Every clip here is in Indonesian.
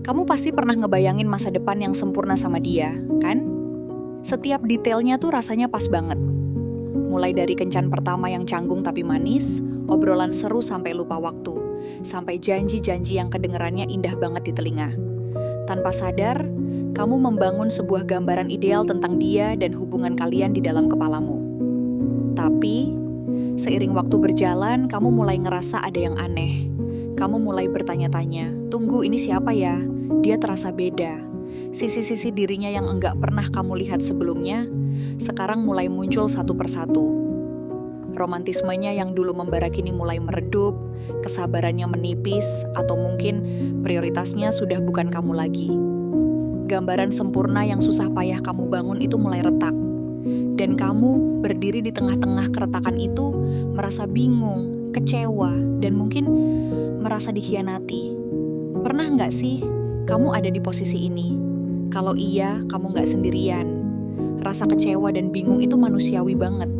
Kamu pasti pernah ngebayangin masa depan yang sempurna sama dia, kan? Setiap detailnya tuh rasanya pas banget. Mulai dari kencan pertama yang canggung tapi manis, obrolan seru sampai lupa waktu, sampai janji-janji yang kedengerannya indah banget di telinga. Tanpa sadar, kamu membangun sebuah gambaran ideal tentang dia dan hubungan kalian di dalam kepalamu. Tapi, seiring waktu berjalan, kamu mulai ngerasa ada yang aneh. Kamu mulai bertanya-tanya, tunggu ini siapa ya? Dia terasa beda. Sisi-sisi dirinya yang enggak pernah kamu lihat sebelumnya, sekarang mulai muncul satu persatu. Romantismenya yang dulu membara kini mulai meredup, kesabarannya menipis, atau mungkin prioritasnya sudah bukan kamu lagi. Gambaran sempurna yang susah payah kamu bangun itu mulai retak. Dan kamu berdiri di tengah-tengah keretakan itu, merasa bingung, kecewa, dan mungkin merasa dikhianati. Pernah nggak sih kamu ada di posisi ini? Kalau iya, kamu nggak sendirian. Rasa kecewa dan bingung itu manusiawi banget.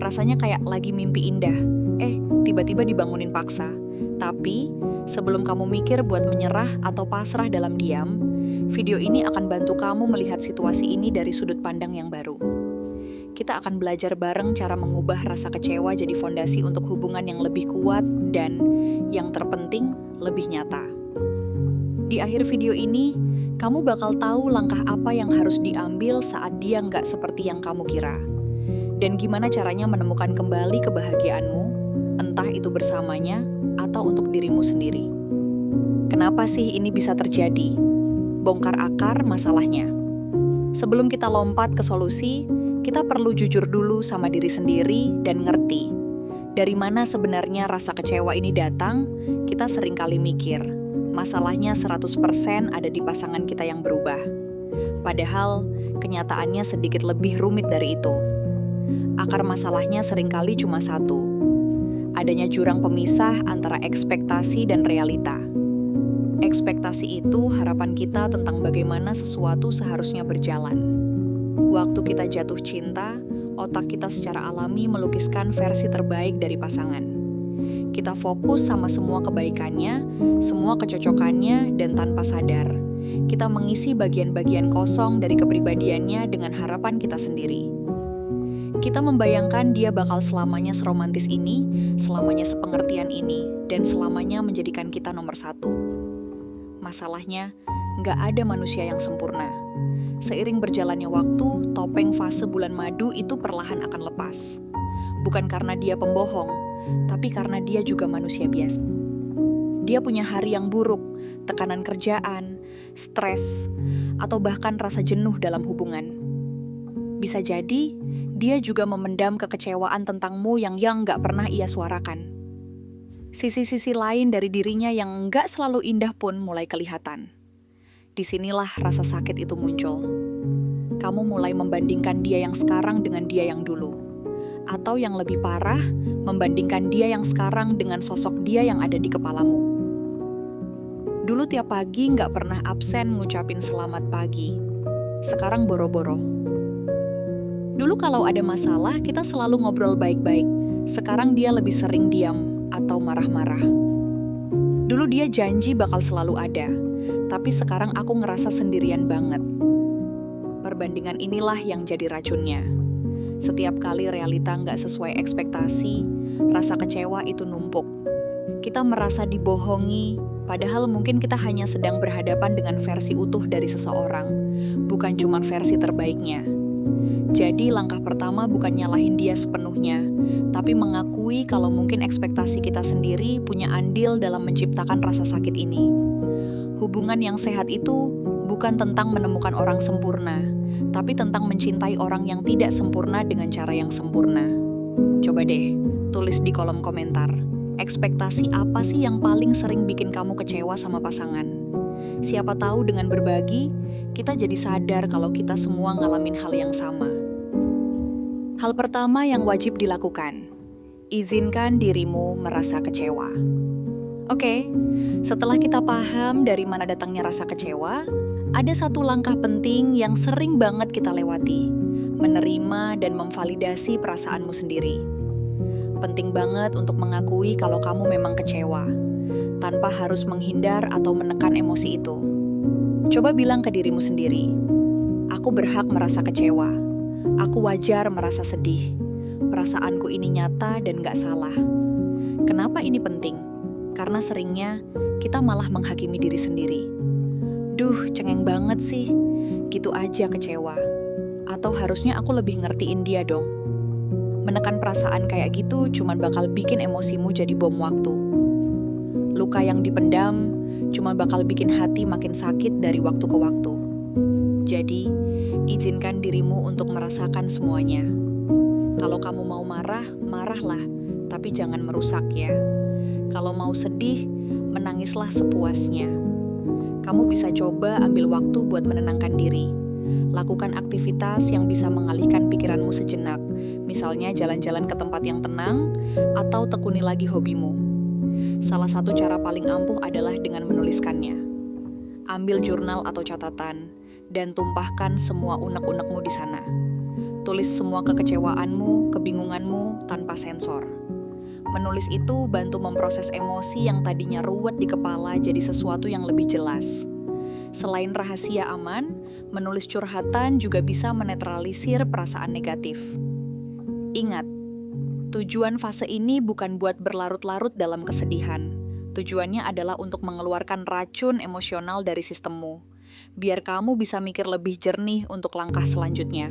Rasanya kayak lagi mimpi indah. Tiba-tiba dibangunin paksa. Tapi, sebelum kamu mikir buat menyerah atau pasrah dalam diam, video ini akan bantu kamu melihat situasi ini dari sudut pandang yang baru. Kita akan belajar bareng cara mengubah rasa kecewa jadi fondasi untuk hubungan yang lebih kuat dan, yang terpenting, lebih nyata. Di akhir video ini, kamu bakal tahu langkah apa yang harus diambil saat dia nggak seperti yang kamu kira. Dan gimana caranya menemukan kembali kebahagiaanmu, entah itu bersamanya atau untuk dirimu sendiri. Kenapa sih ini bisa terjadi? Bongkar akar masalahnya. Sebelum kita lompat ke solusi, kita perlu jujur dulu sama diri sendiri dan ngerti. Dari mana sebenarnya rasa kecewa ini datang, kita seringkali mikir, masalahnya 100% ada di pasangan kita yang berubah. Padahal, kenyataannya sedikit lebih rumit dari itu. Akar masalahnya seringkali cuma satu. Adanya jurang pemisah antara ekspektasi dan realita. Ekspektasi itu harapan kita tentang bagaimana sesuatu seharusnya berjalan. Waktu kita jatuh cinta, otak kita secara alami melukiskan versi terbaik dari pasangan. Kita fokus sama semua kebaikannya, semua kecocokannya, dan tanpa sadar, kita mengisi bagian-bagian kosong dari kepribadiannya dengan harapan kita sendiri. Kita membayangkan dia bakal selamanya seromantis ini, selamanya sepengertian ini, dan selamanya menjadikan kita nomor satu. Masalahnya, nggak ada manusia yang sempurna. Seiring berjalannya waktu, topeng fase bulan madu itu perlahan akan lepas. Bukan karena dia pembohong, tapi karena dia juga manusia biasa. Dia punya hari yang buruk, tekanan kerjaan, stres, atau bahkan rasa jenuh dalam hubungan. Bisa jadi, dia juga memendam kekecewaan tentangmu yang nggak pernah ia suarakan. Sisi-sisi lain dari dirinya yang nggak selalu indah pun mulai kelihatan. Disinilah rasa sakit itu muncul. Kamu mulai membandingkan dia yang sekarang dengan dia yang dulu. Atau yang lebih parah, membandingkan dia yang sekarang dengan sosok dia yang ada di kepalamu. Dulu tiap pagi nggak pernah absen ngucapin selamat pagi. Sekarang boro-boro. Dulu kalau ada masalah, kita selalu ngobrol baik-baik. Sekarang dia lebih sering diam atau marah-marah. Dulu dia janji bakal selalu ada, tapi sekarang aku ngerasa sendirian banget. Perbandingan inilah yang jadi racunnya. Setiap kali realita nggak sesuai ekspektasi, rasa kecewa itu numpuk. Kita merasa dibohongi, padahal mungkin kita hanya sedang berhadapan dengan versi utuh dari seseorang, bukan cuma versi terbaiknya. Jadi langkah pertama bukan nyalahin dia sepenuhnya, tapi mengakui kalau mungkin ekspektasi kita sendiri punya andil dalam menciptakan rasa sakit ini. Hubungan yang sehat itu bukan tentang menemukan orang sempurna, tapi tentang mencintai orang yang tidak sempurna dengan cara yang sempurna. Coba deh, tulis di kolom komentar, ekspektasi apa sih yang paling sering bikin kamu kecewa sama pasangan? Siapa tahu dengan berbagi, kita jadi sadar kalau kita semua ngalamin hal yang sama. Hal pertama yang wajib dilakukan, izinkan dirimu merasa kecewa. Oke, setelah kita paham dari mana datangnya rasa kecewa, ada satu langkah penting yang sering banget kita lewati, menerima dan memvalidasi perasaanmu sendiri. Penting banget untuk mengakui kalau kamu memang kecewa. tanpa harus menghindar atau menekan emosi itu. Coba bilang ke dirimu sendiri, aku berhak merasa kecewa. Aku wajar merasa sedih. Perasaanku ini nyata dan gak salah. Kenapa ini penting? Karena seringnya kita malah menghakimi diri sendiri. Duh, cengeng banget sih. Gitu aja kecewa. Atau harusnya aku lebih ngertiin dia dong. Menekan perasaan kayak gitu cuma bakal bikin emosimu jadi bom waktu. Luka yang dipendam cuma bakal bikin hati makin sakit dari waktu ke waktu. Jadi, izinkan dirimu untuk merasakan semuanya. Kalau kamu mau marah, marahlah, tapi jangan merusak ya. Kalau mau sedih, menangislah sepuasnya. Kamu bisa coba ambil waktu buat menenangkan diri. Lakukan aktivitas yang bisa mengalihkan pikiranmu sejenak, misalnya jalan-jalan ke tempat yang tenang, atau tekuni lagi hobimu. Salah satu cara paling ampuh adalah dengan menuliskannya. Ambil jurnal atau catatan, dan tumpahkan semua unek-unekmu di sana. Tulis semua kekecewaanmu, kebingunganmu, tanpa sensor. Menulis itu bantu memproses emosi yang tadinya ruwet di kepala jadi sesuatu yang lebih jelas. Selain rahasia aman, menulis curhatan juga bisa menetralisir perasaan negatif. Ingat, tujuan fase ini bukan buat berlarut-larut dalam kesedihan. Tujuannya adalah untuk mengeluarkan racun emosional dari sistemmu, biar kamu bisa mikir lebih jernih untuk langkah selanjutnya.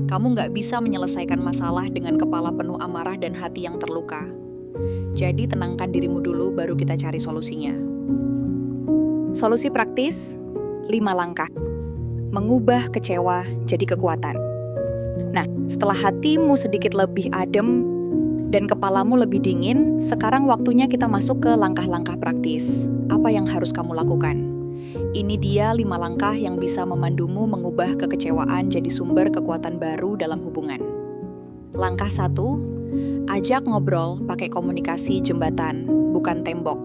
Kamu nggak bisa menyelesaikan masalah dengan kepala penuh amarah dan hati yang terluka. Jadi tenangkan dirimu dulu baru kita cari solusinya. Solusi praktis, 5 langkah. Mengubah kecewa jadi kekuatan. Nah, setelah hatimu sedikit lebih adem dan kepalamu lebih dingin, sekarang waktunya kita masuk ke langkah-langkah praktis. Apa yang harus kamu lakukan? Ini dia 5 langkah yang bisa memandumu mengubah kekecewaan jadi sumber kekuatan baru dalam hubungan. Langkah 1, ajak ngobrol pakai komunikasi jembatan, bukan tembok.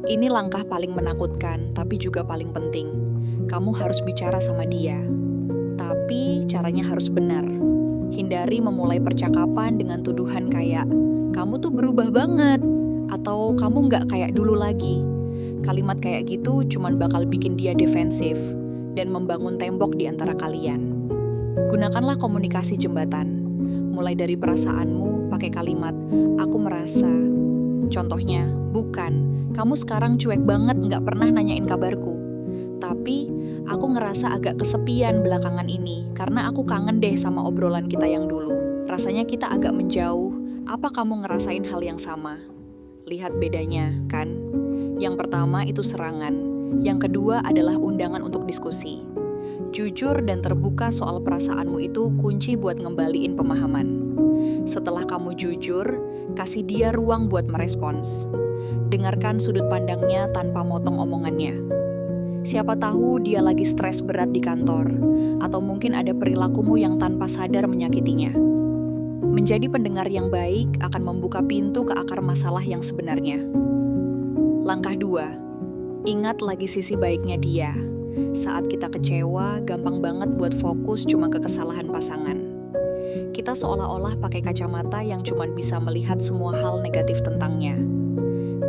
Ini langkah paling menakutkan, tapi juga paling penting. Kamu harus bicara sama dia. Tapi caranya harus benar. Hindari memulai percakapan dengan tuduhan kayak, kamu tuh berubah banget, atau kamu nggak kayak dulu lagi. Kalimat kayak gitu cuman bakal bikin dia defensif dan membangun tembok di antara kalian. Gunakanlah komunikasi jembatan. Mulai dari perasaanmu pakai kalimat, aku merasa. Contohnya, bukan, kamu sekarang cuek banget nggak pernah nanyain kabarku. Tapi, aku ngerasa agak kesepian belakangan ini karena aku kangen deh sama obrolan kita yang dulu. Rasanya kita agak menjauh, apa kamu ngerasain hal yang sama? Lihat bedanya, kan? Yang pertama itu serangan, yang kedua adalah undangan untuk diskusi. Jujur dan terbuka soal perasaanmu itu kunci buat ngembaliin pemahaman. Setelah kamu jujur, kasih dia ruang buat merespons. Dengarkan sudut pandangnya tanpa motong omongannya. Siapa tahu dia lagi stres berat di kantor, atau mungkin ada perilakumu yang tanpa sadar menyakitinya. Menjadi pendengar yang baik akan membuka pintu ke akar masalah yang sebenarnya. Langkah 2, ingat lagi sisi baiknya dia. Saat kita kecewa, gampang banget buat fokus cuma ke kesalahan pasangan. Kita seolah-olah pakai kacamata yang cuma bisa melihat semua hal negatif tentangnya.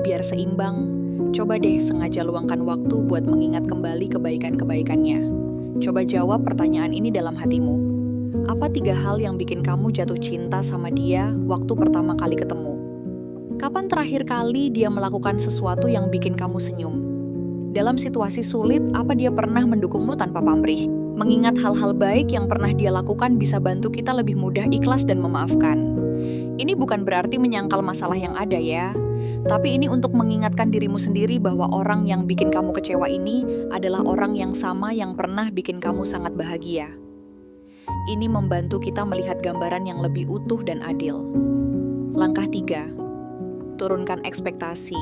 Biar seimbang, coba deh sengaja luangkan waktu buat mengingat kembali kebaikan-kebaikannya. Coba jawab pertanyaan ini dalam hatimu. Apa 3 hal yang bikin kamu jatuh cinta sama dia waktu pertama kali ketemu? Kapan terakhir kali dia melakukan sesuatu yang bikin kamu senyum? Dalam situasi sulit, apa dia pernah mendukungmu tanpa pamrih? Mengingat hal-hal baik yang pernah dia lakukan bisa bantu kita lebih mudah ikhlas dan memaafkan. Ini bukan berarti menyangkal masalah yang ada ya, tapi ini untuk mengingatkan dirimu sendiri bahwa orang yang bikin kamu kecewa ini adalah orang yang sama yang pernah bikin kamu sangat bahagia. Ini membantu kita melihat gambaran yang lebih utuh dan adil. Langkah 3, turunkan ekspektasi,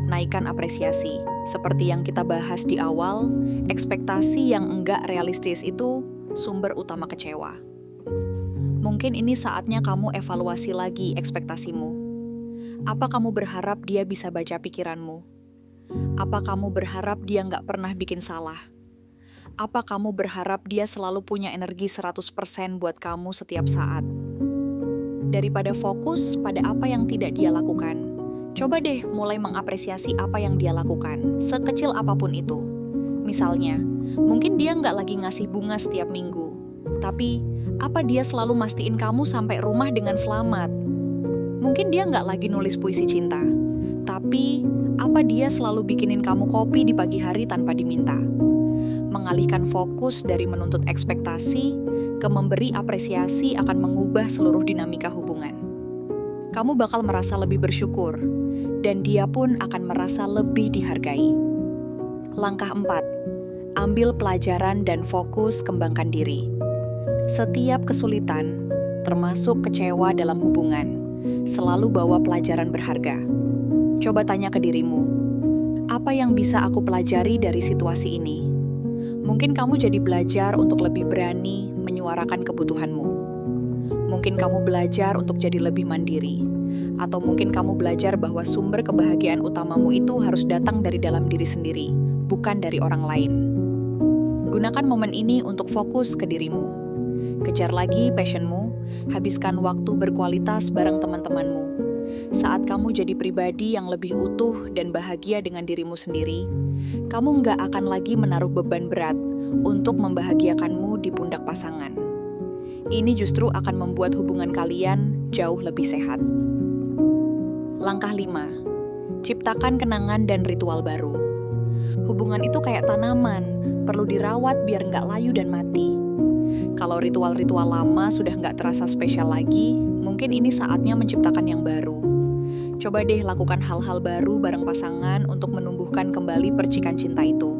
naikkan apresiasi. Seperti yang kita bahas di awal, ekspektasi yang enggak realistis itu sumber utama kecewa. Mungkin ini saatnya kamu evaluasi lagi ekspektasimu. Apa kamu berharap dia bisa baca pikiranmu? Apa kamu berharap dia nggak pernah bikin salah? Apa kamu berharap dia selalu punya energi 100% buat kamu setiap saat? Daripada fokus pada apa yang tidak dia lakukan, Coba deh mulai mengapresiasi apa yang dia lakukan, sekecil apapun itu. Misalnya, mungkin dia nggak lagi ngasih bunga setiap minggu, tapi apa dia selalu mastiin kamu sampai rumah dengan selamat? Mungkin dia nggak lagi nulis puisi cinta, tapi apa dia selalu bikinin kamu kopi di pagi hari tanpa diminta? Mengalihkan fokus dari menuntut ekspektasi ke memberi apresiasi akan mengubah seluruh dinamika hubungan. Kamu bakal merasa lebih bersyukur, dan dia pun akan merasa lebih dihargai. Langkah 4. Ambil pelajaran dan fokus kembangkan diri. Setiap kesulitan, termasuk kecewa dalam hubungan, selalu bawa pelajaran berharga. Coba tanya ke dirimu, apa yang bisa aku pelajari dari situasi ini? Mungkin kamu jadi belajar untuk lebih berani menyuarakan kebutuhanmu. Mungkin kamu belajar untuk jadi lebih mandiri. Atau mungkin kamu belajar bahwa sumber kebahagiaan utamamu itu harus datang dari dalam diri sendiri, bukan dari orang lain. Gunakan momen ini untuk fokus ke dirimu. Kejar lagi passionmu, habiskan waktu berkualitas bareng teman-temanmu. Saat kamu jadi pribadi yang lebih utuh dan bahagia dengan dirimu sendiri, kamu nggak akan lagi menaruh beban berat untuk membahagiakanmu di pundak pasangan. Ini justru akan membuat hubungan kalian jauh lebih sehat. Langkah 5. Ciptakan kenangan dan ritual baru. Hubungan itu kayak tanaman, perlu dirawat biar nggak layu dan mati. Kalau ritual-ritual lama sudah nggak terasa spesial lagi, mungkin ini saatnya menciptakan yang baru. Coba deh lakukan hal-hal baru bareng pasangan untuk menumbuhkan kembali percikan cinta itu.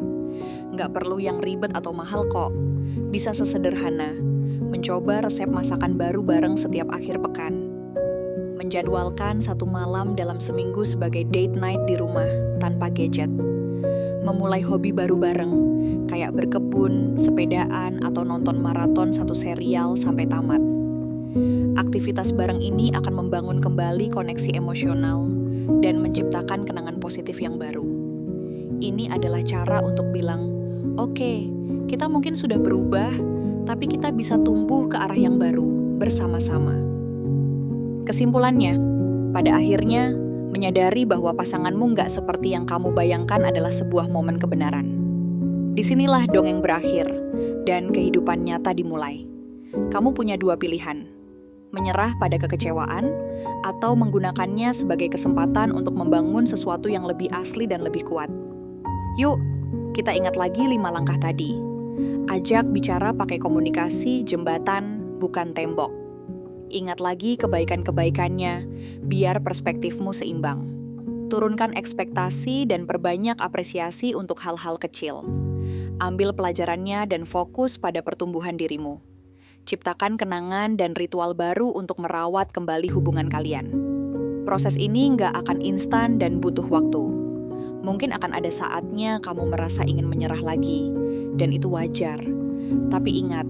Nggak perlu yang ribet atau mahal kok. Bisa sesederhana, mencoba resep masakan baru bareng setiap akhir pekan. Menjadwalkan satu malam dalam seminggu sebagai date night di rumah tanpa gadget. Memulai hobi baru bareng, kayak berkebun, sepedaan, atau nonton maraton satu serial sampai tamat. Aktivitas bareng ini akan membangun kembali koneksi emosional dan menciptakan kenangan positif yang baru. Ini adalah cara untuk bilang, oke, kita mungkin sudah berubah, tapi kita bisa tumbuh ke arah yang baru bersama-sama. Kesimpulannya, pada akhirnya, menyadari bahwa pasanganmu nggak seperti yang kamu bayangkan adalah sebuah momen kebenaran. Disinilah dongeng berakhir, dan kehidupan nyata dimulai. Kamu punya dua pilihan, menyerah pada kekecewaan, atau menggunakannya sebagai kesempatan untuk membangun sesuatu yang lebih asli dan lebih kuat. Yuk, kita ingat lagi 5 langkah tadi. Ajak bicara pakai komunikasi jembatan, bukan tembok. Ingat lagi kebaikan-kebaikannya, biar perspektifmu seimbang. Turunkan ekspektasi dan perbanyak apresiasi untuk hal-hal kecil. Ambil pelajarannya dan fokus pada pertumbuhan dirimu. Ciptakan kenangan dan ritual baru untuk merawat kembali hubungan kalian. Proses ini nggak akan instan dan butuh waktu. Mungkin akan ada saatnya kamu merasa ingin menyerah lagi, dan itu wajar. Tapi ingat,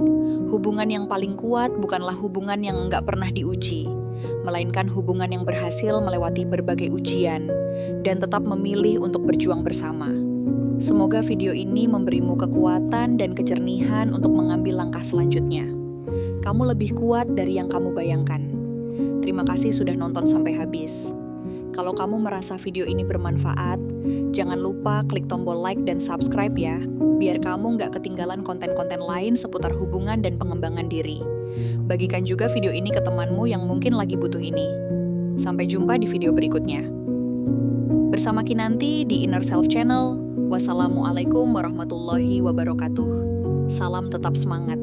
hubungan yang paling kuat bukanlah hubungan yang nggak pernah diuji, melainkan hubungan yang berhasil melewati berbagai ujian dan tetap memilih untuk berjuang bersama. Semoga video ini memberimu kekuatan dan kejernihan untuk mengambil langkah selanjutnya. Kamu lebih kuat dari yang kamu bayangkan. Terima kasih sudah nonton sampai habis. Kalau kamu merasa video ini bermanfaat, jangan lupa klik tombol like dan subscribe ya, biar kamu nggak ketinggalan konten-konten lain seputar hubungan dan pengembangan diri. Bagikan juga video ini ke temanmu yang mungkin lagi butuh ini. Sampai jumpa di video berikutnya. Bersama Kinanti di Inner Self Channel. Wassalamualaikum warahmatullahi wabarakatuh. Salam tetap semangat.